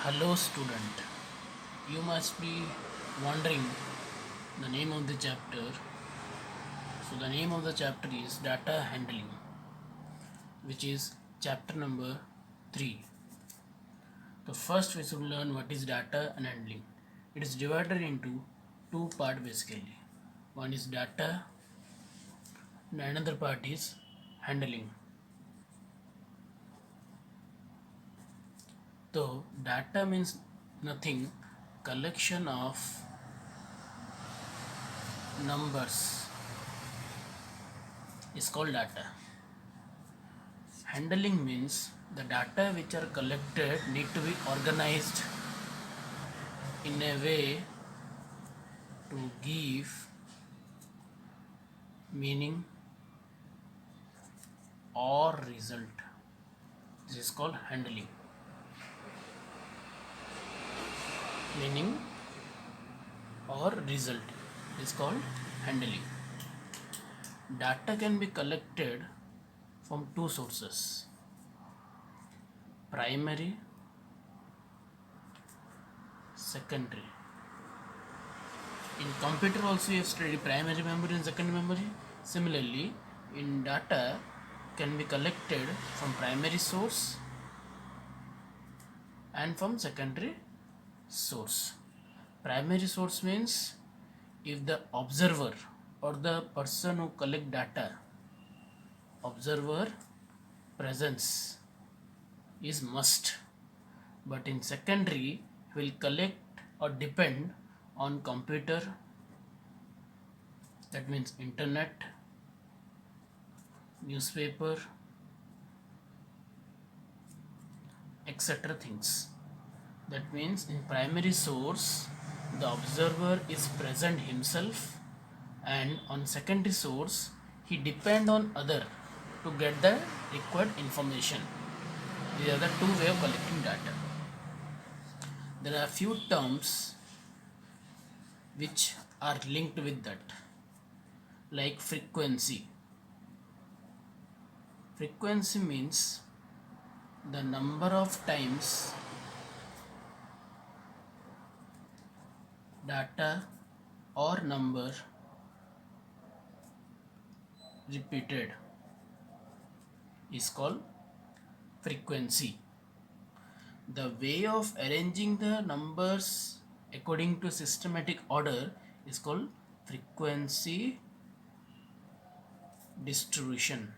Hello student, you must be wondering the name of the chapter. So the name of the chapter is data handling, which is chapter number 3. So first we should learn what is data and handling. It is divided into two parts basically. One is data and another part is handling. So data means nothing, collection of numbers is called data. Handling means the data which are collected need to be organized in a way to give meaning or result. This is called handling. Meaning or result is called handling. Data can be collected from two sources: primary, secondary. In computer also you have studied primary memory and secondary memory. Similarly, in data can be collected from primary source and from secondary source. Primary source means if the observer or the person who collect data, observer presence is must, but in secondary will collect or depend on computer, that means internet, newspaper, etc. things. That means in primary source the observer is present himself, and on secondary source he depend on other to get the required information. These are the two way of collecting data. There are few terms which are linked with that, like frequency. Frequency means the number of times data or number repeated is called frequency. The way of arranging the numbers according to systematic order is called frequency distribution.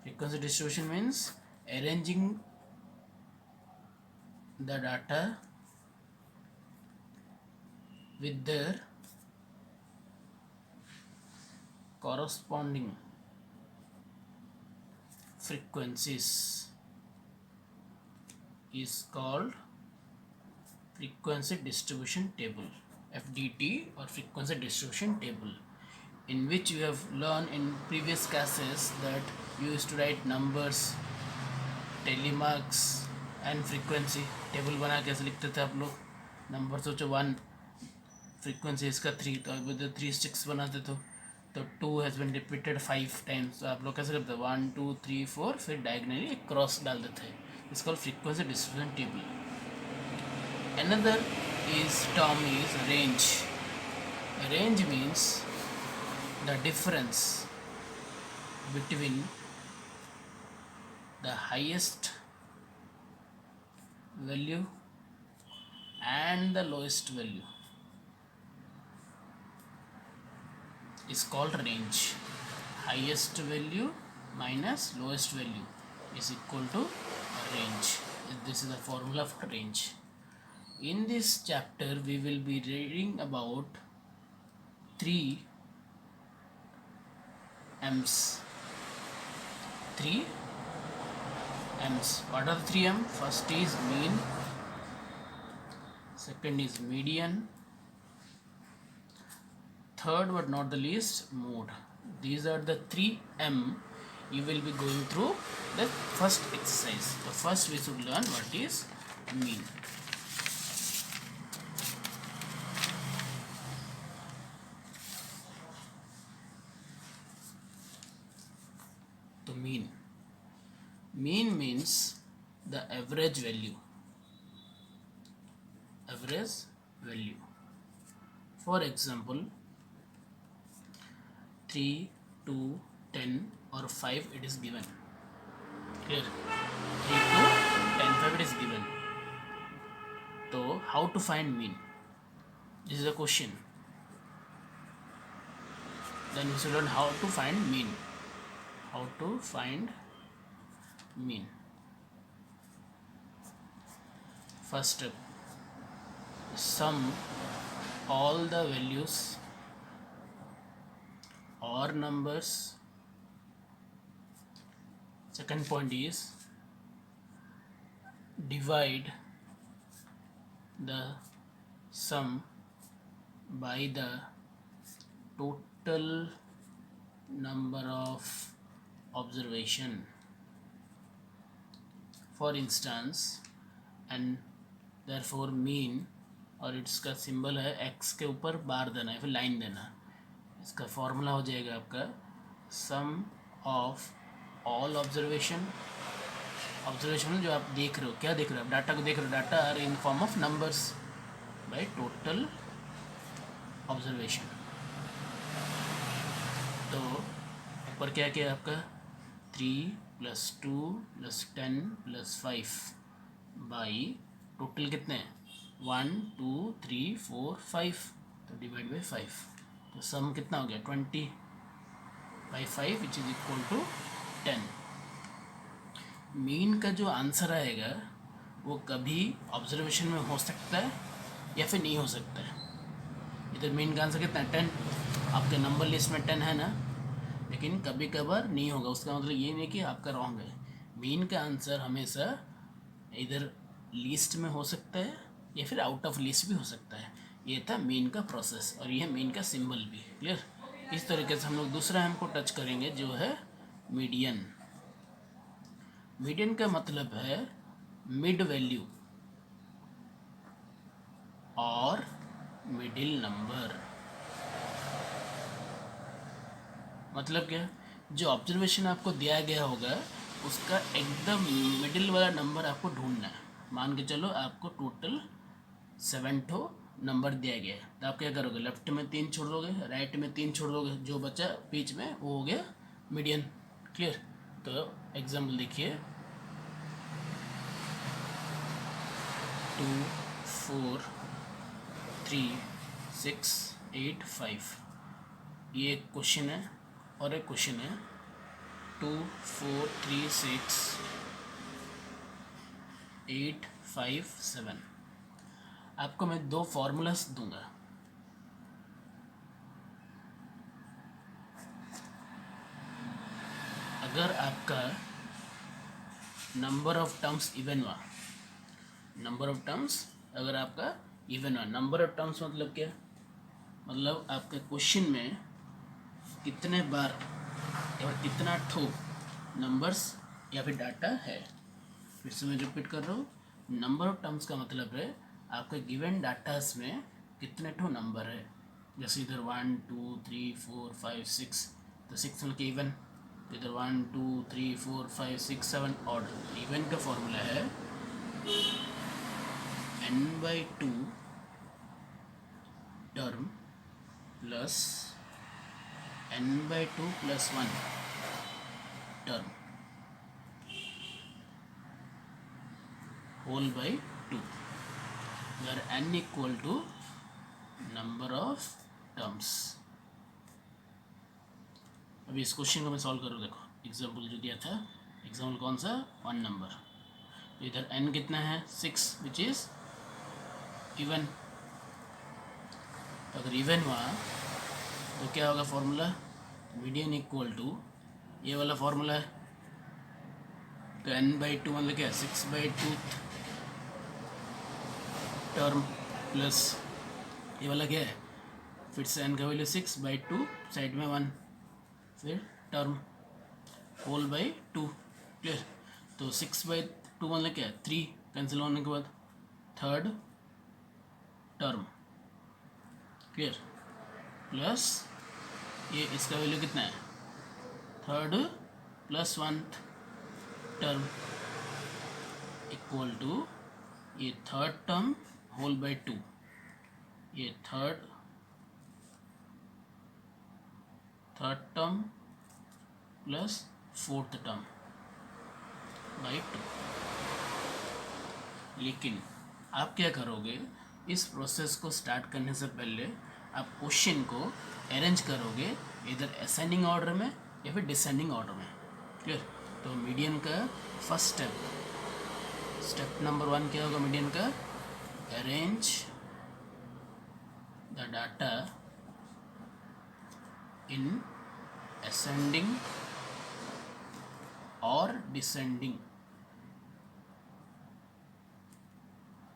Frequency distribution means arranging the data with their corresponding frequencies is called frequency distribution table, FDT, or frequency distribution table, in which you have learned in previous classes that you used to write numbers, telemarks and frequency table बना कैसे लिखते थे आप लोग. Number सोचो 1, frequency इसका 3, तो आप 3 6 बनाते तो 2 हैज़ बिन रिपीटेड 5 टाइम्स, तो आप लोग कैसे करते 1 2 3 4, फिर डायगनली एक क्रॉस डाल देते हैं. It's called frequency distribution table. Another term is range. Range means the difference between the highest value and the lowest value is called range. Highest value minus lowest value is equal to range. This is the formula for range. In this chapter we will be reading about 3 M's. 3 M's. What are the 3 M? First is mean, second is median, third but not the least, mode. These are the 3 M you will be going through the first exercise. So first we should learn what is mean. Mean means the average value. For example, 3, 2, 10 or 5 it is given. Clear? 3, 2, 10, 5 it is given. So how to find mean? This is a question. Then we should learn how to find mean. First step, sum all the values or numbers. Second point is divide the sum by the total number of observation. For instance, and therefore mean और इसका symbol है x के ऊपर बार देना है, फिर line देना. इसका फॉर्मूला हो जाएगा आपका सम ऑफ ऑल ऑब्जर्वेशन जो आप देख रहे हो. क्या देख रहे हो आप? डाटा को देख रहे हो. Data are in form of numbers by total observation. तो ऊपर क्या किया आपका 3 + 2 + 10 + 5 बाई टोटल कितने हैं 1 2 3 4 5. तो डिवाइड बाई 5. तो सम कितना हो गया 20/5 which is equal to 10. Mean का जो आंसर आएगा वो कभी ऑब्जर्वेशन में हो सकता है या फिर नहीं हो सकता है. इधर मीन का आंसर कितना है 10. आपके नंबर लिस्ट में 10 है ना, लेकिन कभी कभार नहीं होगा. उसका मतलब ये नहीं कि आपका रॉन्ग है. मीन का आंसर हमेशा इधर लिस्ट में हो सकता है या फिर आउट ऑफ लिस्ट भी हो सकता है. ये था मीन का प्रोसेस और ये मीन का सिंबल भी. क्लियर? इस तरीके से हम लोग दूसरा हमको टच करेंगे जो है मीडियन. मीडियन का मतलब है मिड वैल्यू और मिडिल नंबर. मतलब क्या, जो ऑब्जर्वेशन आपको दिया गया होगा उसका एकदम मिडिल वाला नंबर आपको ढूंढना है. मान के चलो आपको टोटल 7 ठो नंबर दिया गया है. तो आप क्या करोगे, लेफ्ट में 3 छोड़ दोगे, राइट में 3 छोड़ दोगे, जो बचा बीच में वो हो गया मीडियन. क्लियर? तो एग्जाम्पल देखिए 2 4 3 6 8 5. ये एक क्वेश्चन है और एक क्वेश्चन है 2 4 3 6 8 5 7. आपको मैं 2 फॉर्मूलास दूंगा. अगर आपका नंबर ऑफ टर्म्स इवन हुआ, अगर आपका इवन हुआ. नंबर ऑफ टर्म्स मतलब क्या, मतलब आपके क्वेश्चन में कितने बार या कितना ठो नंबर्स या फिर डाटा है. फिर से मैं रिपीट कर रहा हूँ. नंबर ऑफ टर्म्स का मतलब है आपके गिवन डाटास में कितने ठो नंबर है. जैसे इधर 1 2 3 4 5 6, तो 6 मतलब इवन. इधर 1 2 3 4 5 6 7 ऑर्डर. इवन का फॉर्मूला है n/2 term plus n/2 + 1 term whole by 2, where n equal to number of terms. अभी इस क्वेश्चन को मैं सॉल्व करूँ. देखो एग्जाम्पल जो दिया था, एग्जाम्पल कौन सा 1 नंबर. तो इधर n कितना है 6 विच इज इवन. अगर इवन हुआ तो क्या होगा फॉर्मूला, मीडियन इक्वल टू ये वाला फॉर्मूला है. तो n/2 मतलब क्या 6/2 टर्म प्लस ये वाला क्या है, फिर से n का वैल्यू 6/2, साइड में 1, फिर टर्म होल बाई 2. क्लियर? तो 6/2 मतलब क्या है 3, कैंसिल होने के बाद थर्ड टर्म. क्लियर? प्लस ये इसका वैल्यू कितना है third plus 1 term. Equal to ये थर्ड टर्म होल बाय 2, ये third term plus fourth term by 2। लेकिन आप क्या करोगे, इस प्रोसेस को स्टार्ट करने से पहले आप क्वेश्चन को अरेंज करोगे इधर असेंडिंग ऑर्डर में या फिर डिसेंडिंग ऑर्डर में। क्लियर? तो मीडियन का फर्स्ट स्टेप नंबर 1 क्या होगा मीडियन का? Arrange the data in ascending और डिसेंडिंग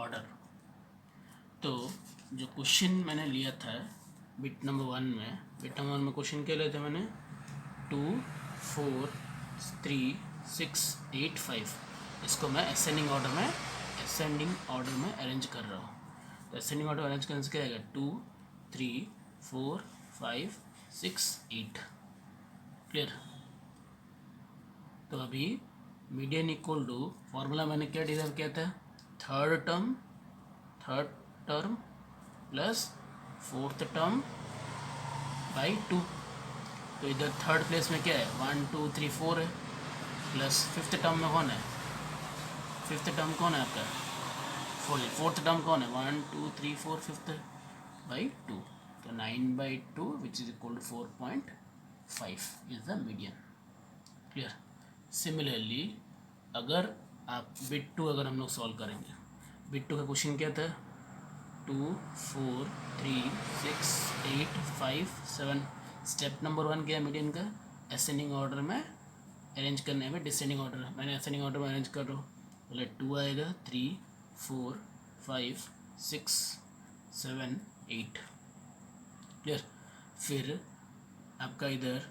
ऑर्डर। तो जो क्वेश्चन मैंने लिया था बिट नंबर 1 में क्वेश्चन क्या लिया था मैंने? 2 4 3 6 8 5। इसको मैं असेंडिंग ऑर्डर में अरेंज कर रहा हूँ। तो असेंडिंग ऑर्डर अरेंज करने से क्या आएगा? 2 3 4 5 6 8। क्लियर? तो अभी मीडियन इक्वल टू फॉर्मूला मैंने क्या डिराइव किया था? Third term plus fourth term by 2। तो इधर थर्ड प्लेस में क्या है? 1 2 3 4 है, प्लस फिफ्थ टर्म में कौन है? फिफ्थ टर्म कौन है आपका? फोर्थ टर्म कौन है? 1 2 3 4 फिफ्थ बाई 2। तो 9/2 which is equal to 4.5 is the median. Clear? Similarly अगर आप बिट 2 अगर हम लोग सॉल्व करेंगे, बिट 2 का क्वेश्चन क्या था? 2 4 3 6 8 5 7। स्टेप नंबर 1 क्या है मीडियन का? असेंडिंग ऑर्डर में अरेंज करने में, डिसेंडिंग ऑर्डर मैंने असेंडिंग ऑर्डर में अरेंज कर रहा हूँ। पहले 2 आएगा, 3 4 5 6 7 8। क्लियर? फिर आपका इधर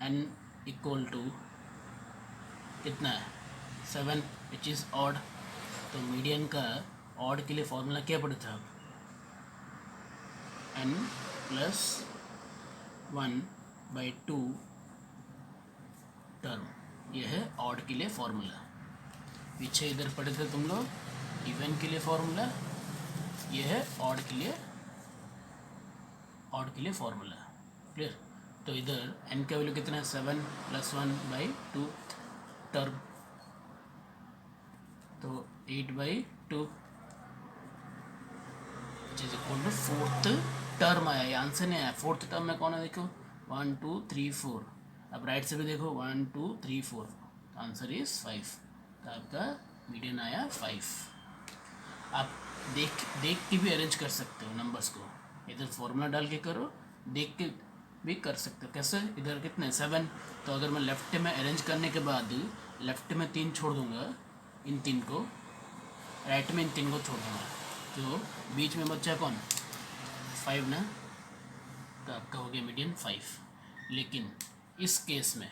n इक्वल टू कितना है? 7 विच इज़ ऑड। तो मीडियन का ऑड के लिए फॉर्मूला क्या पड़ा था? n plus 1/2 term. यह है ऑड के लिए फॉर्मूला। पीछे इधर पढ़े थे तुम लोग इवन के लिए फॉर्मूला, यह है ऑड के लिए फॉर्मूला। क्लियर? तो इधर n का वैल्यू कितना है? 7 प्लस 1/2 टर्म, तो 8/2 which is equal to fourth term आया। ये आंसर नहीं आया। फोर्थ टर्म में कौन है? देखो 1 2 3 4। अब राइट से भी देखो 1 2 3 4। Answer is 5। तो आपका मीडियन आया 5। आप देख के भी अरेंज कर सकते हो नंबर्स को। इधर फॉर्मूला डाल के करो, देख के भी कर सकते हो। कैसे? इधर कितने? 7। तो अगर मैं लेफ्ट में अरेंज करने के बाद लेफ्ट में 3 छोड़ दूंगा, इन 3 को, राइट में इन 3 को छोड़ दूंगा, तो बीच में बच्चा कौन? 5 ना। तो आपका हो गया मीडियन 5। लेकिन इस केस में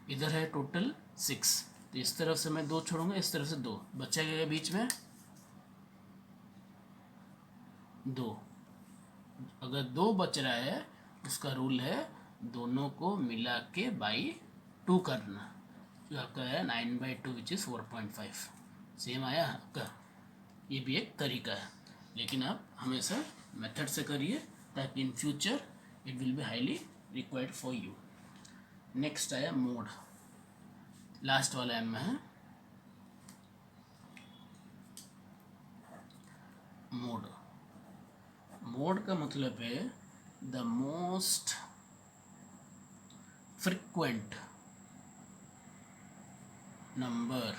इधर है टोटल 6, तो इस तरफ से मैं 2 छोड़ूंगा, इस तरफ से 2 बच्चा क्या बीच में? 2। अगर 2 बच रहा है उसका रूल है दोनों को मिला के बाई 2 करना, जो आपका है 9/2 विच इज़ 4.5। सेम आया आपका। ये भी एक तरीका है, लेकिन आप हमेशा मेथड से करिए ताकि in future it will be highly required for you. Next आया मोड, लास्ट वाला एम में है मोड। मोड का मतलब है द मोस्ट फ्रिक्वेंट नंबर,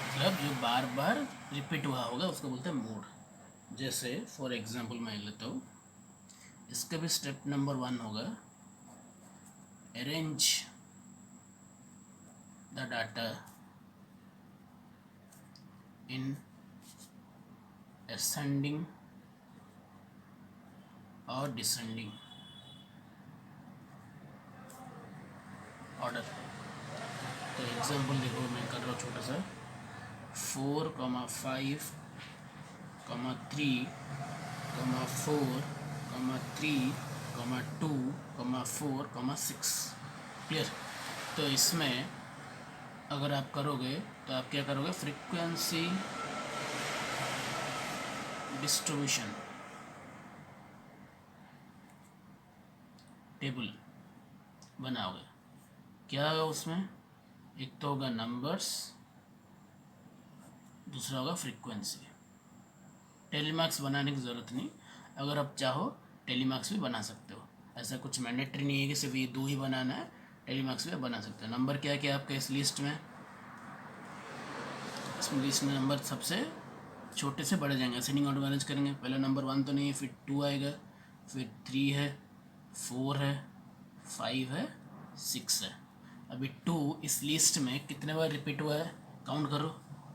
मतलब जो बार बार रिपीट हुआ होगा उसको बोलते हैं मोड। जैसे फॉर एग्जांपल मैं लेता हूँ, इसका भी स्टेप नंबर 1 होगा arrange the data in ascending और डिसेंडिंग ऑर्डर। तो एग्जांपल देखो मैं कर रहा हूँ छोटा सा, 4 5 3 4 3 2 4 6। क्लियर? तो इसमें अगर आप करोगे तो आप क्या करोगे, फ्रीक्वेंसी डिस्ट्रीब्यूशन टेबल बनाओगे। क्या होगा उसमें, एक तो होगा नंबर्स, दूसरा होगा फ्रीक्वेंसी। टेलीमार्क्स बनाने की ज़रूरत नहीं, अगर आप चाहो टेलीमार्क्स भी बना सकते हो, ऐसा कुछ मैंडेटरी नहीं है कि सिर्फ ये दो ही बनाना है, टेलीमार्क्स भी बना सकते हो। नंबर क्या क्या आपका इस लिस्ट में, इसमें लिस्ट में नंबर सबसे छोटे से बड़े जाएंगे, असेंडिंग ऑर्डर मैनेज करेंगे। पहला नंबर 1 तो नहीं है, फिर 2 आएगा, फिर 3 है, 4 है, 5 है, 6 है। अभी 2 इस लिस्ट में कितने बार रिपीट हुआ है, काउंट करो,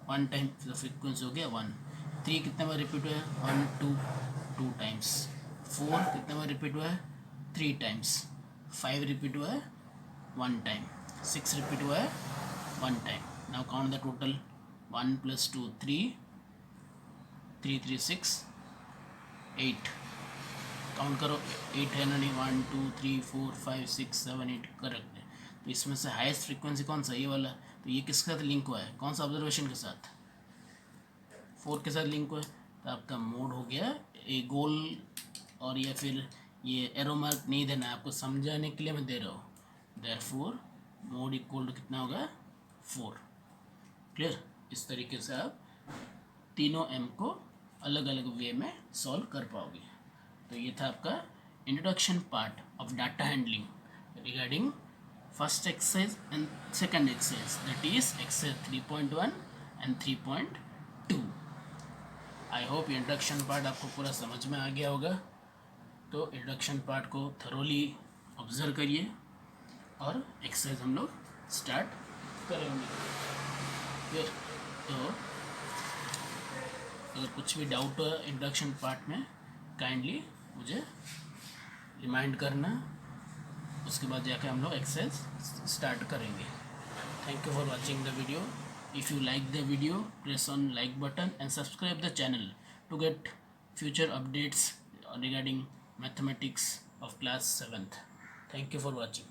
1 टाइम, फिर फ्रीक्वेंसी हो गया 1। 3 कितने बार रिपीट हुआ है, 1 2 2 टाइम्स। 4 कितने बार रिपीट हुआ है, 3 टाइम्स। 5 रिपीट हुआ है 1 टाइम। 6 रिपीट हुआ है 1 time. Now count the total, 1 + 2 3, 3 3 6, 8। Count करो, 8 है ना, नहीं, 1 2 3 4 5 6 7 8, करेक्ट है। तो इसमें से हाईएस्ट फ्रीक्वेंसी कौन सा, ये वाला। तो ये किसके साथ लिंक हुआ है, कौन सा ऑब्जर्वेशन के साथ, 4 के साथ लिंक हुआ है। तो आपका मोड हो गया ए गोल, और या फिर ये एरो मार्क नहीं देना है, आपको समझाने के लिए मैं दे रहा हूँ। देयरफॉर मोड इक्वल टू कितना होगा, 4। क्लियर। इस तरीके से आप तीनों एम को अलग अलग वे में सॉल्व कर पाओगे। तो ये था आपका introduction part of data handling regarding first exercise and second exercise, that is exercise 3.1 and 3.2। I hope introduction part आपको पूरा समझ में आ गया होगा। तो इंट्रोडक्शन पार्ट को थरोली ऑब्जर्व करिए और एक्सरसाइज हम लोग स्टार्ट करेंगे। फिर तो अगर कुछ भी डाउट हो इंट्रोडक्शन पार्ट में, काइंडली मुझे रिमाइंड करना, उसके बाद जाकर हम लोग एक्सरसाइज स्टार्ट करेंगे। Thank you for watching the video. If you like the video, press on like button and subscribe the channel to get future updates regarding mathematics of class 7th. Thank you for watching.